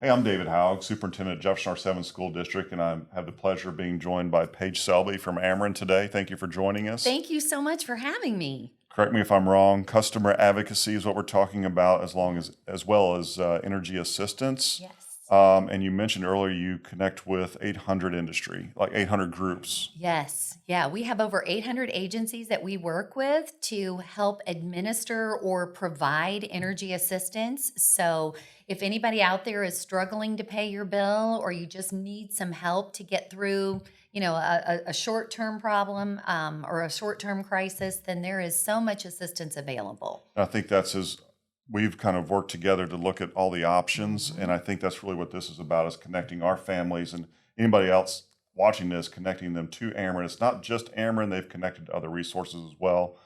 Hey, I'm David Haug, Superintendent of Jefferson R-VII School District, and I have the pleasure of being joined by Paige Selby from Ameren today. Thank you for joining us. Thank you so much for having me. Correct me if I'm wrong. Customer advocacy is what we're talking about, as well as energy assistance. Yes. And you mentioned earlier you connect with 800 industry, like 800 groups. Yes. Yeah. We have over 800 agencies that we work with to help administer or provide energy assistance. So, if anybody out there is struggling to pay your bill or you just need some help to get through, a short term problem or a short term crisis, then there is so much assistance available. I think that's as we've kind of worked together to look at all the options, and Mhm. I think that's really what this is about: is connecting our families and anybody else watching this, connecting them to Ameren. It's not just Ameren; they've connected to other resources as well.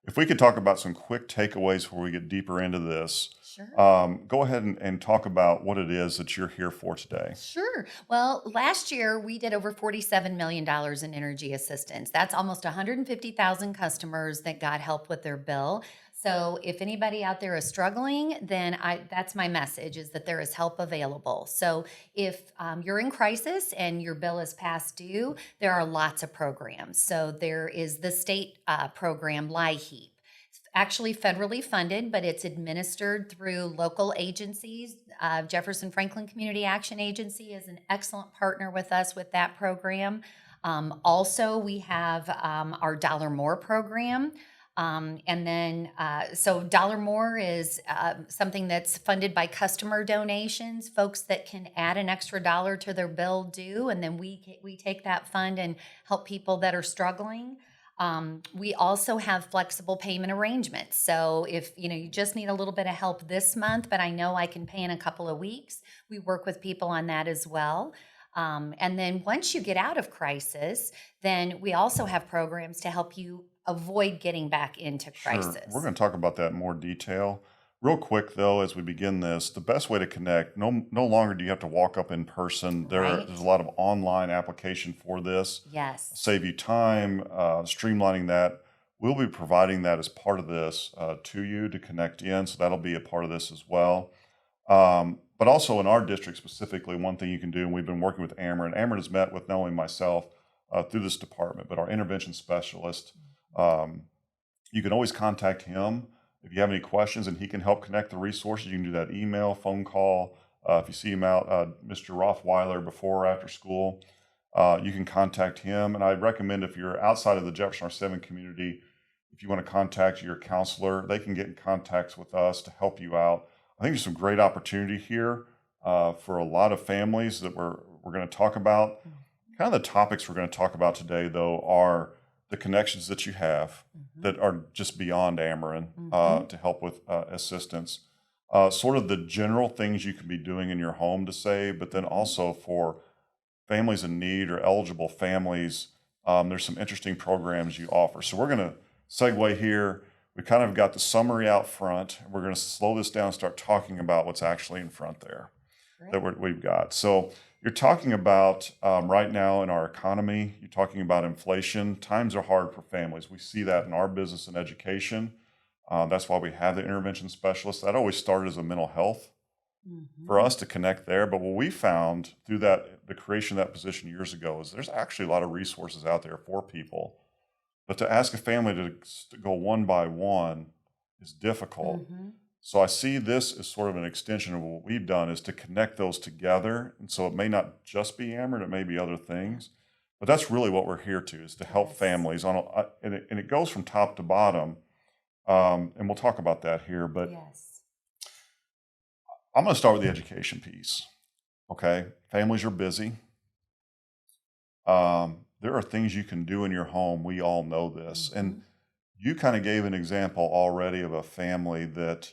If we could talk about some quick takeaways before we get deeper into this, Sure. go ahead and talk about what it is that you're here for today. Sure. Well, last year we did over $47 million in energy assistance. That's almost 150,000 customers that got help with their bill. So if anybody out there is struggling, then that's my message is that there is help available. So if you're in crisis and your bill is past due, there are lots of programs. So there is the state program, LIHEAP, actually federally funded, but it's administered through local agencies. Jefferson Franklin Community Action Agency is an excellent partner with us with that program. Also, we have our Dollar More program. So Dollar More is something that's funded by customer donations, folks that can add an extra dollar to their bill due, and then we take that fund and help people that are struggling. We also have flexible payment arrangements. So if you just need a little bit of help this month, but I know I can pay in a couple of weeks, we work with people on that as well. And then once you get out of crisis, then we also have programs to help you avoid getting back into Sure, we're crisis. going to talk about that in more detail. Real quick, though, as we begin this, the best way to connect, no longer do you have to walk up in person. There's a Right? lot of online application for this. Yes. Save you time, streamlining that. We'll be providing that as part of this to you to connect in, so that'll be a part of this as well. But also in our district specifically, one thing you can do, and we've been working with Ameren. Ameren has met with not only myself through this department, but our intervention specialist. Um, you can always contact him if you have any questions, and he can help connect the resources. You can do that email, phone call. If you see him out, Mr. Rothweiler, before or after school, you can contact him. And I recommend if you're outside of the Jefferson R-VII community, if you want to contact your counselor, they can get in contact with us to help you out. I think there's some great opportunity here for a lot of families that we're going to talk about. Kind of the topics we're going to talk about today, though, are the connections that you have Mhm. that are just beyond Ameren Mhm. to help with assistance. Sort of the general things you can be doing in your home to save, but then Mhm. also for families in need or eligible families, there's some interesting programs you offer. So we're going to segue here. We kind of got the summary out front. We're going to slow this down and start talking about what's actually in front there that Great. we've got. So you're talking about right now in our economy, you're talking about inflation. Times are hard for families. We see that in our business and education. That's why we have the intervention specialists. That always started as a mental health for Mhm. us to connect there. But what we found through that, the creation of that position years ago, is there's actually a lot of resources out there for people. But to ask a family to go one by one is difficult. Mhm. So I see this as sort of an extension of what we've done is to connect those together. And so it may not just be Ameren, it may be other Yeah. things, but that's really what we're here to is to help Yes. families and it goes from top to bottom. And we'll talk about that here, but Yes. I'm going to start with the education piece. Okay. Families are busy. There are things you can do in your home. We all know this. And Mhm. you kind of gave an example already of a family that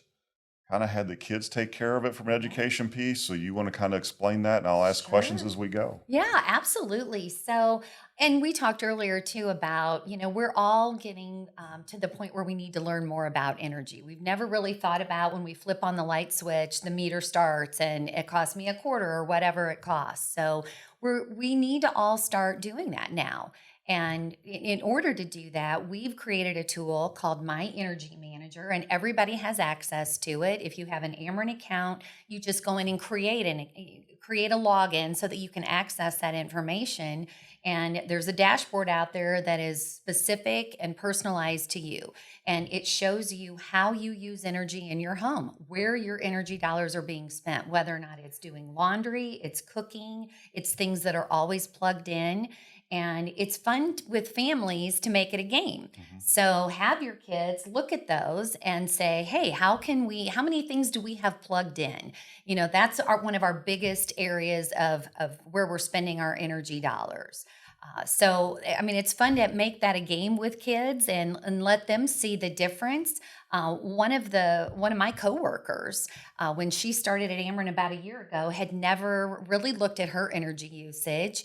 kind of had the kids take care of it from an Yeah. education piece. So you want to kind of explain that, and I'll ask questions Sure. as we go. Yeah, absolutely. So, and we talked earlier too about, we're all getting to the point where we need to learn more about energy. We've never really thought about when we flip on the light switch, the meter starts and it costs me a quarter or whatever it costs. So, we need to all start doing that now. And in order to do that, we've created a tool called My Energy Manager manager, and everybody has access to it. If you have an Ameren account, you just go in and create a login so that you can access that information. And there's a dashboard out there that is specific and personalized to you. And it shows you how you use energy in your home, where your energy dollars are being spent, whether or not it's doing laundry, it's cooking, it's things that are always plugged in. And it's fun with families to make it a game. So have your kids look at those and say, hey, how many things do we have plugged in? That's one of our biggest areas of where we're spending our energy dollars. It's fun to make that a game with kids and let them see the difference. One of my coworkers, when she started at Ameren about a year ago, had never really looked at her energy usage.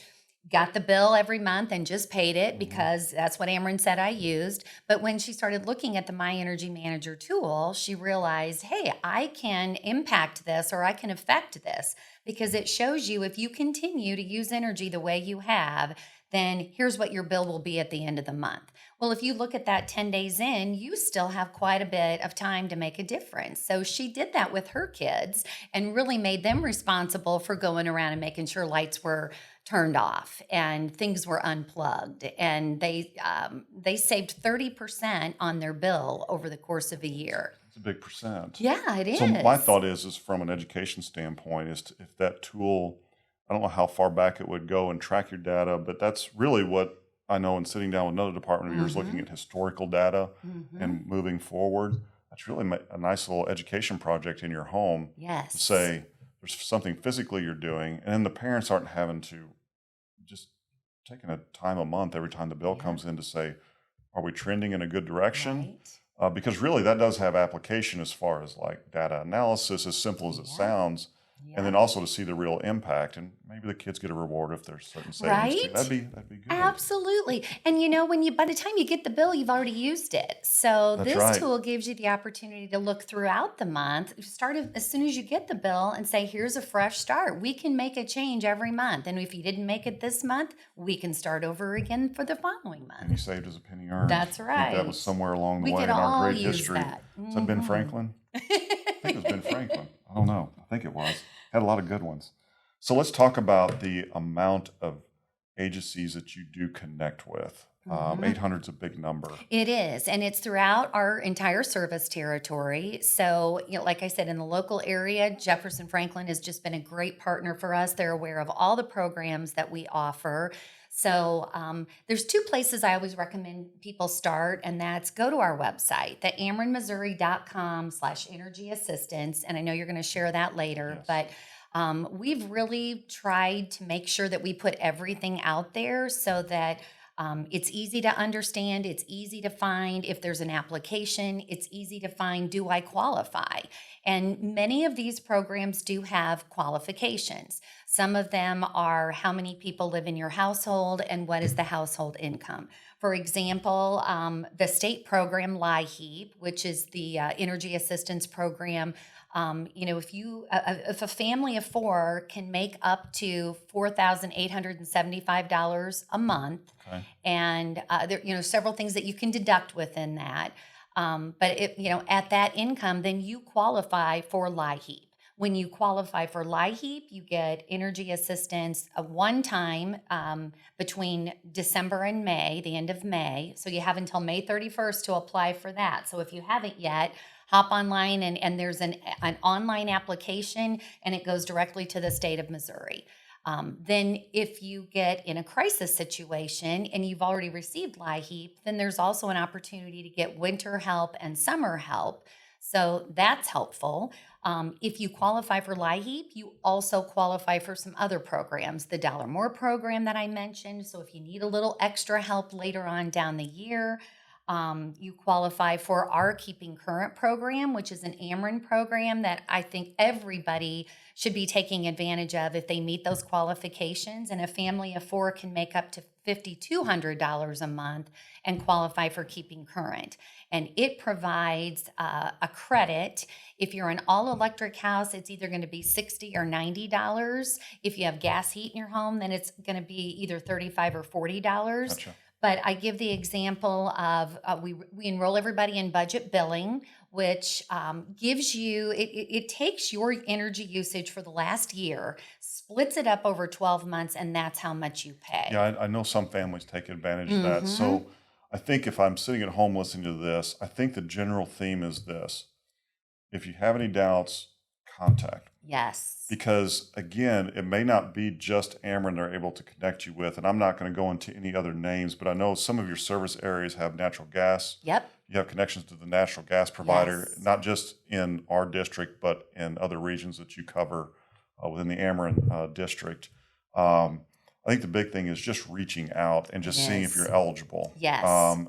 Got the bill every month and just paid it because that's what Ameren said I used. But when she started looking at the My Energy Manager tool, she realized, hey, I can impact this or I can affect this, because it shows you if you continue to use energy the way you have, then here's what your bill will be at the end of the month. Well, if you look at that 10 days in, you still have quite a bit of time to make a difference. So she did that with her kids and really made them responsible for going around and making sure lights were turned off and things were unplugged. And they saved 30% on their bill over the course of a year. It's a big percent. Yeah, it is. So my thought is from an education standpoint, if that tool, I don't know how far back it would go and track your data, but that's really what I know in sitting down with another department of yours looking at historical data and moving forward. That's really a nice little education project in your home. Yes. To say there's something physically you're doing, and then the parents aren't having to just taking a time a month every time the bill comes in to say, are we trending in a good direction? Right. Because really that does have application as far as like data analysis, as simple as it sounds. And then also to see the real impact, and maybe the kids get a reward if there's certain savings too. Right? That'd be good. Absolutely. And by the time you get the bill, you've already used it. So That's this right. tool gives you the opportunity to look throughout the month, start as soon as you get the bill and say, here's a fresh start. We can make a change every month. And if you didn't make it this month, we can start over again for the following month. Penny saved is a penny earned. That's I right. think that was somewhere along the We way could in our all great use history. that. Has that Ben Franklin? I think it was Ben Franklin. I don't know. I think it was. Had a lot of good ones. So let's talk about the amount of agencies that you do connect with. 800 is a big number. It is, and it's throughout our entire service territory. So, like I said, in the local area, Jefferson Franklin has just been a great partner for us. They're aware of all the programs that we offer. So there's two places I always recommend people start, and that's go to our website, the amerenmissouri.com/energy assistance. And I know you're going to share that later, but we've really tried to make sure that we put everything out there so that it's easy to understand, it's easy to find. If there's an application, it's easy to find, do I qualify? And many of these programs do have qualifications. Some of them are how many people live in your household and what is the household income. For example, the state program LIHEAP, which is the energy assistance program, if a family of four can make up to $4,875 a month, and there several things that you can deduct within that. But at that income, then you qualify for LIHEAP. When you qualify for LIHEAP, you get energy assistance one time between December and May, the end of May. So you have until May 31st to apply for that. So if you haven't yet, hop online and there's an online application, and it goes directly to the state of Missouri. Then if you get in a crisis situation and you've already received LIHEAP, then there's also an opportunity to get winter help and summer help. So that's helpful. If you qualify for LIHEAP, you also qualify for some other programs, the Dollar More program that I mentioned. So if you need a little extra help later on down the year, you qualify for our Keeping Current program, which is an Ameren program that I think everybody should be taking advantage of if they meet those qualifications. And a family of four can make up to $5,200 a month and qualify for Keeping Current. And it provides a credit. If you're an all-electric house, it's either going to be $60 or $90. If you have gas heat in your home, then it's going to be either $35 or $40. Gotcha. But I give the example of we enroll everybody in budget billing, which gives you, it takes your energy usage for the last year, splits it up over 12 months, and that's how much you Yeah, pay. I know some families take advantage of that. Mm-hmm. So I think if I'm sitting at home listening to this, I think the general theme is this. If you have any doubts, contact me. Yes. Because again, it may not be just Ameren they're able to connect you with. And I'm not going to go into any other names, but I know some of your service areas have natural gas. Yep. You have connections to the natural gas provider, Yes. not just in our district, but in other regions that you cover within the Ameren district. I think the big thing is just reaching out and It just seeing if is. you're eligible. Yes.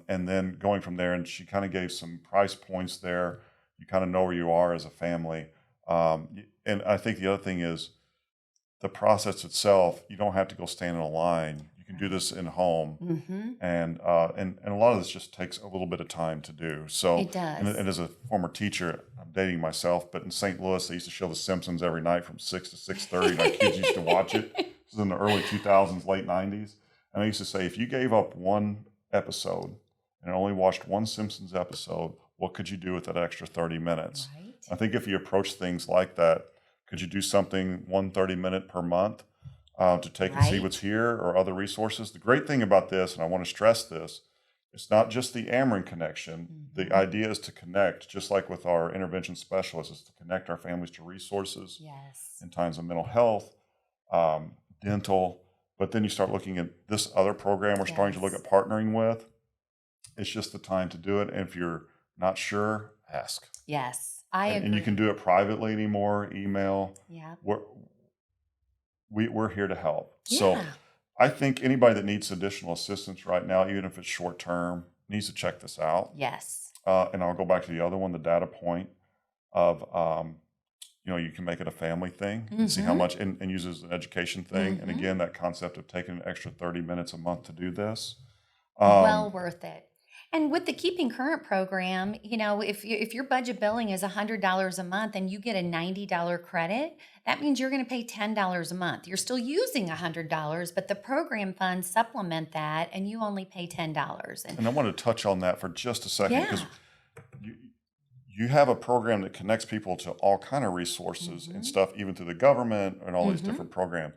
And then going from there. And she kind of gave some price points there. You kind of know where you are as a family. And I think the other thing is the process itself. You don't have to go stand in a line. You can do this in home, Mm-hmm. and a lot of this just takes a little bit of time to do. So, It does. and as a former teacher, I'm dating myself, but in St. Louis, they used to show The Simpsons every night from 6 to 6:30, and our kids used to watch it. This was in the early 2000s, late 90s, and I used to say, if you gave up one episode and only watched one Simpsons episode, what could you do with that extra 30 minutes? Right. I think if you approach things like that, could you do something 30-minute per month to take and see Right. what's here or other resources? The great thing about this, and I want to stress this, it's not just the Ameren connection. The Mm-hmm. idea is to connect, just like with our intervention specialists, is to connect our families to resources Yes. in times of mental health, dental. But then you start looking at this other program we're starting to look Yes. at partnering with. It's just the time to do it. And if you're not sure, ask. Yes. I And you can agree. do it privately anymore, email. Yeah. We're, we're here to help. So Yeah. I think anybody that needs additional assistance right now, even if it's short term, needs to check this out. Yes. And I'll go back to the other one, the data point of, you can make it a family thing and see how Mm-hmm. much, and use it as an education thing. And Mm-hmm. again, that concept of taking an extra 30 minutes a month to do this. Well Um, worth it. And with the Keeping Current program, if your budget billing is $100 a month and you get a $90 credit, that means you're going to pay $10 a month. You're still using $100, but the program funds supplement that, and you only pay $10. And and I want to touch on that for just a second because yeah. you, you have a program that connects people to all kind of resources and Mm-hmm. stuff, even through the government and all these Mm-hmm. different programs.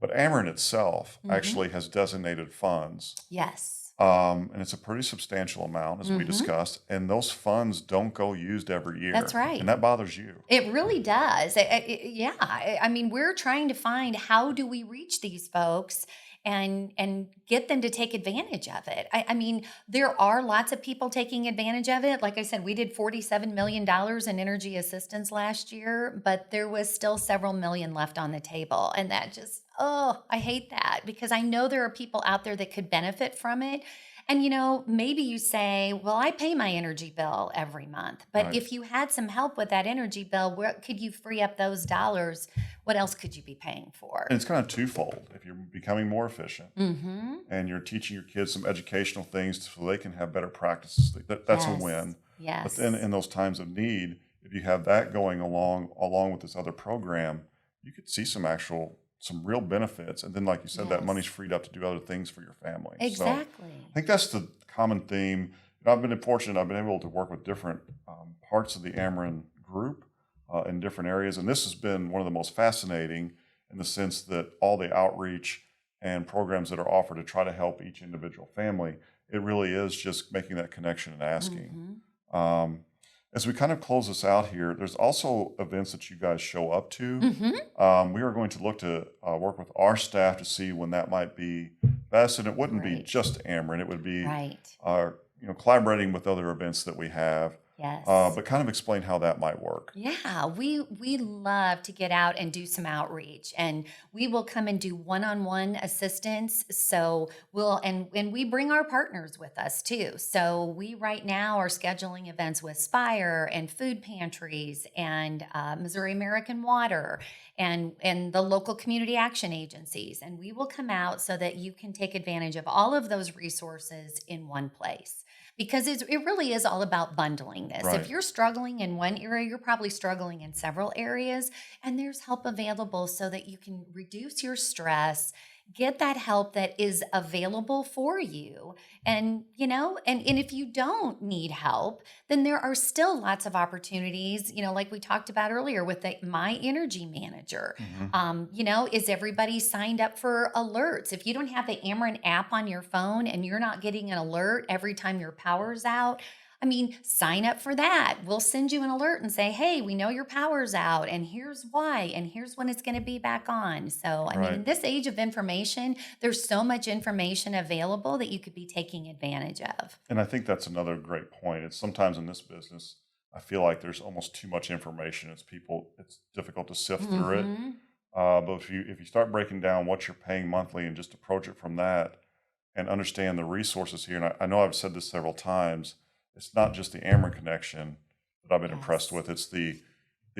But Ameren itself Mm-hmm. actually has designated funds, Yes. and it's a pretty substantial amount, as we Mm-hmm. discussed. And those funds don't go used every That's year, right. and that bothers you. It really does. Yeah. I mean, we're trying to find how do we reach these folks and get them to take advantage of it. I mean, there are lots of people taking advantage of it. Like I said, we did $47 million in energy assistance last year, but there was still several million left on the table. And that just, oh, I hate that because I know there are people out there that could benefit from it. And maybe you say, well, I pay my energy bill every month. But Right. if you had some help with that energy bill, where could you free up those dollars? What else could you be paying for? And it's kind of twofold. If you're becoming more efficient Mm-hmm. and you're teaching your kids some educational things so they can have better practices, that's a Yes. win. But then Yes. in those times of need, if you have that going along with this other program, you could see some real benefits. And then, like you said, that money's Yes. freed up to do other things for your family. So I Exactly. think that's the common theme. And I've been fortunate. I've been able to work with different parts of the Ameren group in different areas. And this has been one of the most fascinating in the sense that all the outreach and programs that are offered to try to help each individual family, it really is just making that connection and asking. Mm-hmm. Um, as we kind of close this out here, there's also events that you guys show up to. Mm-hmm. We are going to look to work with our staff to see when that might be best, and it wouldn't be Great. just Ameren; it would be Right. collaborating with other events that we have. Yes. But kind of explain how that might work. Yeah, we love to get out and do some outreach, and we will come and do one-on-one assistance. So and we bring our partners with us too. So we right now are scheduling events with Spire and food pantries and Missouri American Water and the local community action agencies, and we will come out so that you can take advantage of all of those resources in one place. Because it really is all about bundling this. Right. If you're struggling in one area, you're probably struggling in several areas, and there's help available so that you can reduce your stress, get that help that is available for you. And, and if you don't need help, then there are still lots of opportunities, like we talked about earlier with the My Energy Manager. Hmm. Is everybody signed up for alerts? If you don't have the Ameren app on your phone and you're not getting an alert every time your power's out, I mean, sign up for that. We'll send you an alert and say, hey, we know your power's out, and here's why, and here's when it's going to be back on. So, I mean, Right. in this age of information, there's so much information available that you could be taking advantage of. And I think that's another great point. It's sometimes in this business, I feel like there's almost too much information. It's difficult to sift through it. Hmm. But if you start breaking down what you're paying monthly and just approach it from that and understand the resources here, and I know I've said this several times, it's not just the Ameren connection that I've been impressed Yes. with. It's the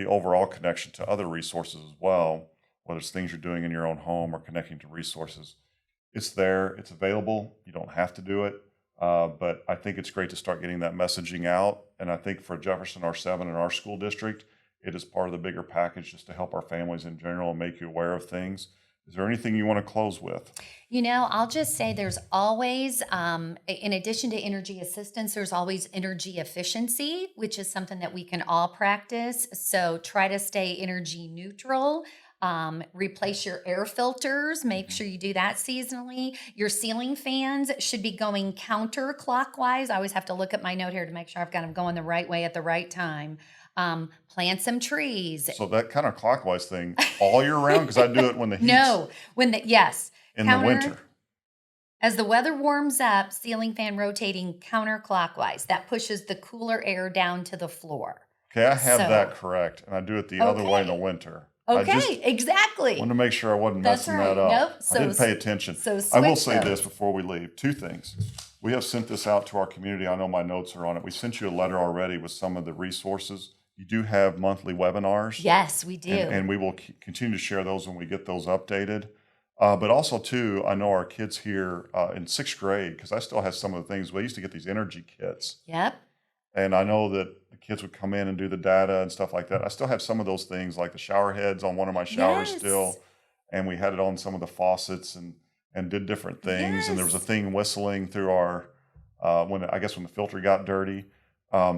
overall connection to other resources as well, whether it's things you're doing in your own home or connecting to resources. It's there, it's available. You don't have to do it. But I think it's great to start getting that messaging out. And I think for Jefferson R-VII and our school district, it is part of the bigger package just to help our families in general and make you aware of things. Is there anything you want to close with? I'll just say there's always, in addition to energy assistance, there's always energy efficiency, which is something that we can all practice. So try to stay energy neutral. Replace your air filters. Make Mhm. sure you do that seasonally. Your ceiling fans should be going counterclockwise. I always have to look at my note here to make sure I've got them going the right way at the right time. Plant some trees. So that kind of clockwise thing all year round, because I do it when the heat's No, yes, in the counter. winter. As the weather warms up, ceiling fan rotating counterclockwise. That pushes the cooler air down to the floor. Okay, I have that So, correct, and I do it the other way in the okay. winter. I just Okay, exactly. wanted to make sure I wasn't That's messing that right. up. Nope. I did pay attention. So I will switch say this those. before we leave. Two things. We have sent this out to our community. I know my notes are on it. We sent you a letter already with some of the resources. You do have monthly webinars, Yes, we do. and we will continue to share those when we get those updated. But also, too, I know our kids here in sixth grade, because I still have some of the things. We used to get these energy kits, Yep. and I know that the kids would come in and do the data and stuff like that. I still have some of those things, like the shower heads on one of my showers Yes. still, and we had it on some of the faucets and did different things. And there was a Yes. thing whistling through our when the filter got dirty. I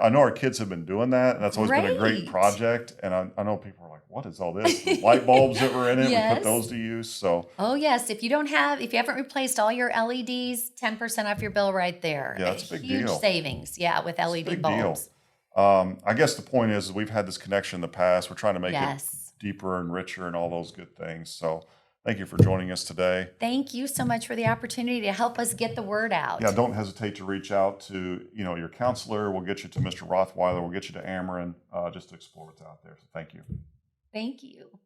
know our kids have been doing that, and that's always been a great Great. project. And I know people are like, "What is all this?" The light bulbs that were in it, we put Yes. those to use. So Oh, yes. If you haven't replaced all your LEDs, 10% off your bill right there. yeah, A it's a big huge deal. savings. Yeah, with It's a LED big deal. bulbs. I guess the point is we've had this connection in the past. We're trying to make it Yes. deeper and richer and all those good things. So thank you for joining us today. Thank you so much for the opportunity to help us get the word Yeah, out. don't hesitate to reach out to your counselor. We'll get you to Mr. Rothweiler. We'll get you to Ameren just to explore what's out there. So thank you. Thank you.